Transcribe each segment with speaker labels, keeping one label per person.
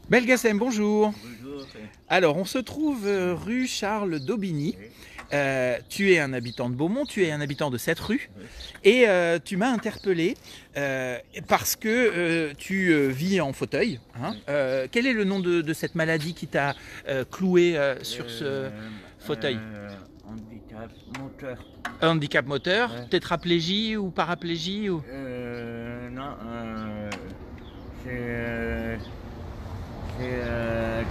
Speaker 1: Belgacem, bonjour.
Speaker 2: Bonjour.
Speaker 1: Alors, on se trouve rue Charles d'Aubigny. Tu es un habitant de Beaumont, tu es un habitant de cette rue et tu m'as interpellé parce que tu vis en fauteuil. Hein. Quel est le nom de cette maladie qui t'a cloué sur ce fauteuil?
Speaker 2: Handicap moteur.
Speaker 1: Handicap moteur,
Speaker 2: Ouais.
Speaker 1: tétraplégie ou paraplégie ou...
Speaker 2: Non,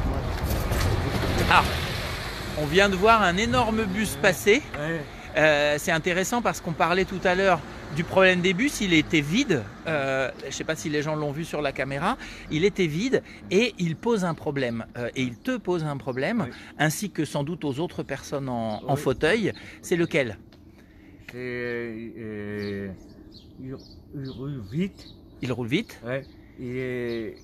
Speaker 2: comment
Speaker 1: Ah, on vient de voir un énorme bus passer.
Speaker 2: ouais.
Speaker 1: C'est intéressant parce qu'on parlait tout à l'heure du problème des bus, il était vide, je ne sais pas si les gens l'ont vu sur la caméra, il était vide et il pose un problème, et il te pose un problème,
Speaker 2: Oui.
Speaker 1: ainsi que sans doute aux autres personnes en
Speaker 2: Oui.
Speaker 1: fauteuil. C'est lequel?
Speaker 2: Il roule vite,
Speaker 1: Il roule vite
Speaker 2: ouais. Il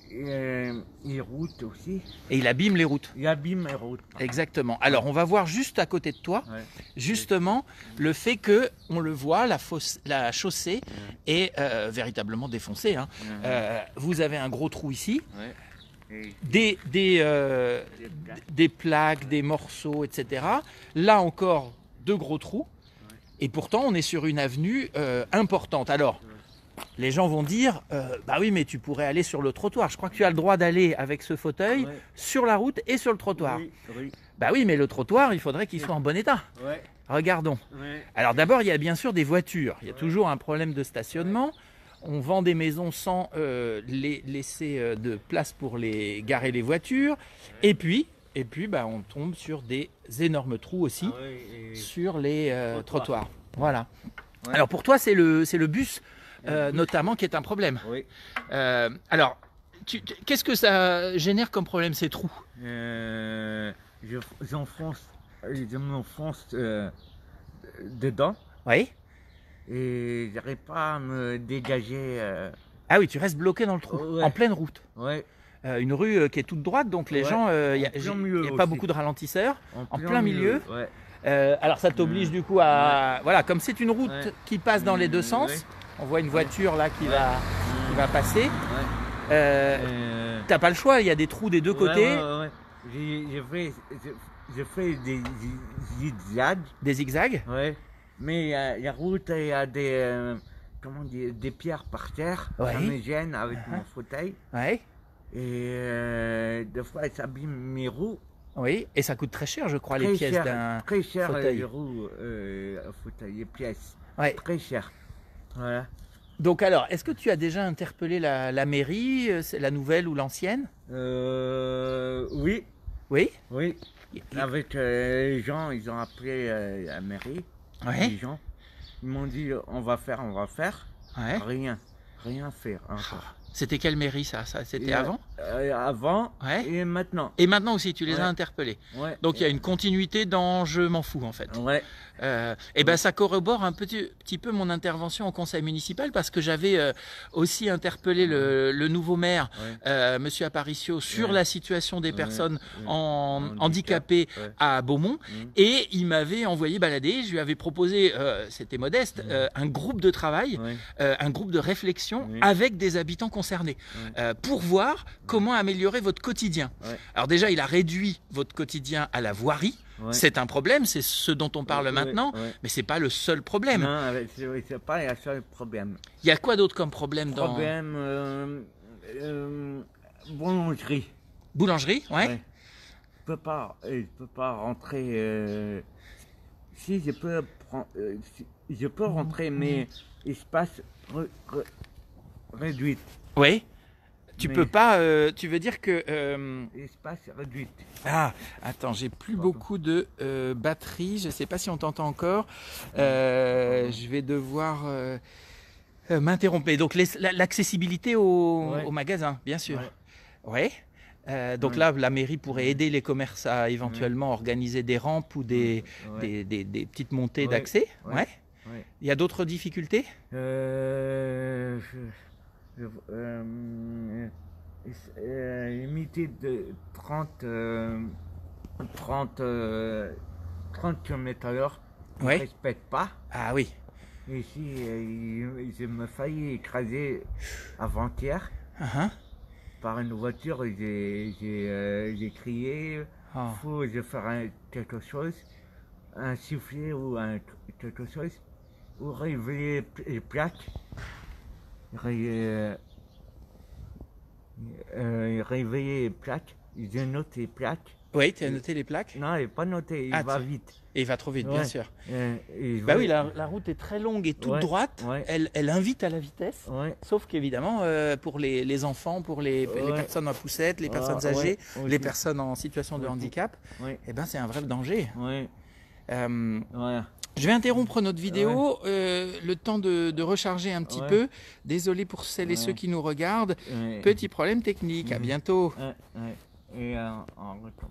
Speaker 2: route aussi.
Speaker 1: et il abîme les routes.
Speaker 2: Il abîme les routes.
Speaker 1: Exactement. Alors on va voir juste à côté de toi,
Speaker 2: Ouais.
Speaker 1: justement, le fait que, on le voit, la chaussée est véritablement défoncée. Hein. Vous avez un gros trou ici.
Speaker 2: Ouais. Et
Speaker 1: Des plaques, des morceaux, etc. Là encore, deux gros trous. Et pourtant, on est sur une avenue importante. Alors, les gens vont dire, bah oui, mais tu pourrais aller sur le trottoir. Je crois que tu as le droit d'aller avec ce fauteuil
Speaker 2: Ouais.
Speaker 1: sur la route et sur le trottoir.
Speaker 2: Oui, oui.
Speaker 1: Bah oui, mais le trottoir, il faudrait qu'il soit en bon état.
Speaker 2: Ouais.
Speaker 1: Regardons.
Speaker 2: Ouais.
Speaker 1: Alors d'abord, il y a bien sûr des voitures. Il y a toujours un problème de stationnement. On vend des maisons sans laisser de place pour les garer les voitures. Et puis bah, on tombe sur des énormes trous aussi
Speaker 2: Ah ouais, et-
Speaker 1: sur les trottoirs. Voilà.
Speaker 2: Ouais.
Speaker 1: Alors pour toi, c'est le bus notamment qui est un problème.
Speaker 2: Oui.
Speaker 1: Alors, qu'est-ce que ça génère comme problème, ces trous?
Speaker 2: Je m'enfonce dedans
Speaker 1: Oui.
Speaker 2: et j'arrive pas à me dégager.
Speaker 1: Ah oui, tu restes bloqué dans le trou,
Speaker 2: Ouais.
Speaker 1: en pleine route.
Speaker 2: Ouais,
Speaker 1: Une rue qui est toute droite, donc les
Speaker 2: Ouais,
Speaker 1: gens, il n'y
Speaker 2: en plein milieu
Speaker 1: a pas
Speaker 2: aussi.
Speaker 1: beaucoup de ralentisseurs. En plein milieu.
Speaker 2: Ouais.
Speaker 1: Alors ça t'oblige du coup à... Voilà, comme c'est une route
Speaker 2: Ouais.
Speaker 1: qui passe dans les deux sens,
Speaker 2: Ouais.
Speaker 1: on voit une voiture là qui va passer.
Speaker 2: Ouais.
Speaker 1: T'as pas le choix, il y a des trous des deux côtés,
Speaker 2: Ouais. J'ai fait des zigzags.
Speaker 1: des zigzags.
Speaker 2: Ouais. Mais la route, il y a des, comment dire, des pierres par terre.
Speaker 1: Ouais.
Speaker 2: Ça me gêne avec mon fauteuil.
Speaker 1: Ouais.
Speaker 2: Et des fois, ça abîme mes roues.
Speaker 1: Oui, et ça coûte très cher, je crois, les
Speaker 2: Très
Speaker 1: pièces
Speaker 2: cher,
Speaker 1: d'un
Speaker 2: très cher
Speaker 1: fauteuil.
Speaker 2: les roues, fauteuil, les pièces.
Speaker 1: Ouais.
Speaker 2: Très cher. Voilà.
Speaker 1: Donc alors, est-ce que tu as déjà interpellé la mairie, c'est la nouvelle ou l'ancienne?
Speaker 2: Oui,
Speaker 1: Oui.
Speaker 2: oui. Avec les gens, ils ont appelé la mairie.
Speaker 1: Ouais.
Speaker 2: Les gens, ils m'ont dit on va faire.
Speaker 1: Ouais.
Speaker 2: Rien faire encore.
Speaker 1: C'était quelle mairie ça c'était avant?
Speaker 2: Avant
Speaker 1: Ouais.
Speaker 2: et maintenant.
Speaker 1: Et maintenant aussi, tu les as
Speaker 2: Ouais.
Speaker 1: interpellés.
Speaker 2: Ouais.
Speaker 1: Donc il y a une continuité dans je m'en fous en fait.
Speaker 2: Ouais.
Speaker 1: Et ben ça corrobore un petit peu mon intervention au conseil municipal parce que j'avais aussi interpellé le nouveau maire,
Speaker 2: Ouais.
Speaker 1: Monsieur Aparicio, sur
Speaker 2: Ouais.
Speaker 1: la situation des
Speaker 2: Ouais.
Speaker 1: personnes
Speaker 2: Ouais.
Speaker 1: handicapées
Speaker 2: Ouais.
Speaker 1: à Beaumont. Et il m'avait envoyé balader, je lui avais proposé, c'était modeste, un groupe de travail,
Speaker 2: Ouais.
Speaker 1: un groupe de réflexion
Speaker 2: Oui.
Speaker 1: avec des habitants concernés pour voir comment améliorer votre quotidien.
Speaker 2: Ouais.
Speaker 1: Alors déjà, il a réduit votre quotidien à la voirie.
Speaker 2: Ouais.
Speaker 1: C'est un problème, c'est ce dont on parle
Speaker 2: Ouais,
Speaker 1: maintenant,
Speaker 2: ouais.
Speaker 1: mais c'est pas le seul problème.
Speaker 2: Non, c'est pas le seul problème.
Speaker 1: Il y a quoi d'autre comme problème dans
Speaker 2: Problème, boulangerie.
Speaker 1: boulangerie? Ouais.
Speaker 2: Ouais. Je peux pas rentrer. Si je peux rentrer, mais espace réduit.
Speaker 1: Oui. Tu
Speaker 2: Mais-
Speaker 1: peux pas. Tu veux dire que.
Speaker 2: Espace réduit.
Speaker 1: Ah, attends, j'ai plus
Speaker 2: Pardon.
Speaker 1: beaucoup de batterie. Je sais pas si on t'entend encore.
Speaker 2: Pardon.
Speaker 1: Je vais devoir m'interrompre. Donc l'accessibilité
Speaker 2: Ouais.
Speaker 1: au magasin, bien sûr.
Speaker 2: Ouais.
Speaker 1: Ouais. Donc
Speaker 2: Ouais.
Speaker 1: là, la mairie pourrait aider les commerces à éventuellement organiser des rampes ou des petites montées
Speaker 2: Ouais.
Speaker 1: d'accès.
Speaker 2: Ouais.
Speaker 1: Ouais.
Speaker 2: Ouais.
Speaker 1: Il y a d'autres difficultés?
Speaker 2: Limité de 30 km/h. Je ne
Speaker 1: Ouais.
Speaker 2: respecte pas.
Speaker 1: Ah oui.
Speaker 2: Ici, je me failli écraser avant-hier.
Speaker 1: Uh-huh.
Speaker 2: par une voiture, j'ai crié,
Speaker 1: Ah.
Speaker 2: faut je faire quelque chose, un sifflet ou quelque chose, ou réveiller les plaques, réveiller les plaques, je note les plaques.
Speaker 1: Oui, tu as noté les plaques?
Speaker 2: Non, il n'est pas noté, il va vite.
Speaker 1: Et il va trop vite, bien
Speaker 2: Ouais.
Speaker 1: sûr.
Speaker 2: Et
Speaker 1: Bah oui, la route est très longue et toute
Speaker 2: Ouais,
Speaker 1: droite.
Speaker 2: ouais.
Speaker 1: Elle invite à la vitesse.
Speaker 2: Ouais.
Speaker 1: Sauf qu'évidemment, pour les enfants, pour les
Speaker 2: Ouais.
Speaker 1: personnes en poussette, les
Speaker 2: Ah,
Speaker 1: personnes
Speaker 2: ouais,
Speaker 1: âgées,
Speaker 2: aussi.
Speaker 1: les personnes en situation de
Speaker 2: Ouais.
Speaker 1: handicap,
Speaker 2: Ouais.
Speaker 1: eh ben, c'est un vrai danger.
Speaker 2: Ouais.
Speaker 1: Euh,
Speaker 2: Voilà.
Speaker 1: je vais interrompre notre vidéo, le temps de recharger un petit
Speaker 2: Ouais.
Speaker 1: peu. Désolé pour celles et
Speaker 2: Ouais.
Speaker 1: ceux qui nous regardent.
Speaker 2: Ouais.
Speaker 1: Petit problème technique. À
Speaker 2: Mhm.
Speaker 1: bientôt.
Speaker 2: Ouais, ouais. Et on retombe.